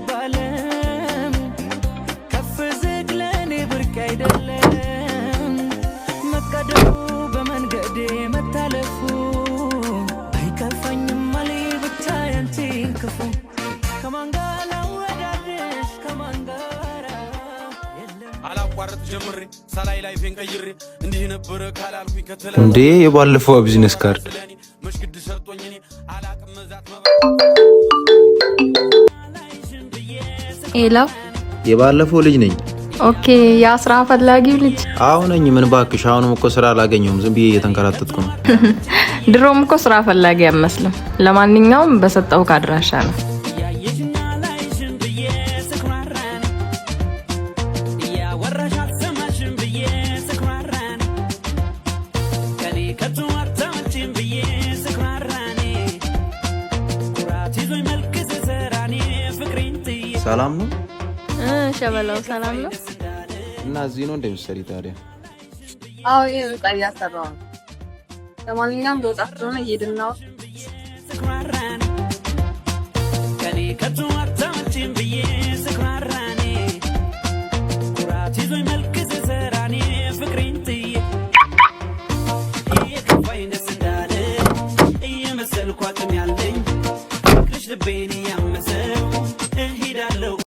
አይባልም ከፍ ዝቅ ለኔ ብርቅ አይደለም መቀደሙ በመንገዴ መታለፉ አይከፋኝም ማሊ ብቻ ያንቺን ክፉ ከማን ጋር ላወዳድርሽ ከማን ጋር አላቋርጥ ጀምሬ ሳላይ ላይፌን ቀይሬ እንዲህ ነበር ካላልኩኝ ከተለ እንዴ የባለፈው ቢዝነስ ካርድ መሽግድ ሰርጦኝ እኔ አላቅም መዛት ኤላ የባለፈው ልጅ ነኝ ኦኬ ያስራ ፈላጊው ልጅ አሁን ነኝ ምን ባክሽ አሁንም እኮ ስራ አላገኘሁም ዝም ብዬ እየተንከራተትኩ ነው ድሮም እኮ ስራ ፈላጊ አይመስልም ለማንኛውም በሰጠው ካድራሻ ነው ሰላም ነው ሸበላው ሰላም ነው እና እዚህ ነው እንደምትሰሪ ታዲያ አዎ ይሄ ያሰራው ለማንኛውም ወጣት ነው ይሄድናው ከኔ ከተዋታችን ብዬ ስክራራኔ ኩራት ይዞኝ መልክ ዘራኔ ፍቅሬን ትዬ የከፋኝ ደስ እንዳለ እየመሰልኩ አቅም ያለኝ ፍቅርሽ ልቤን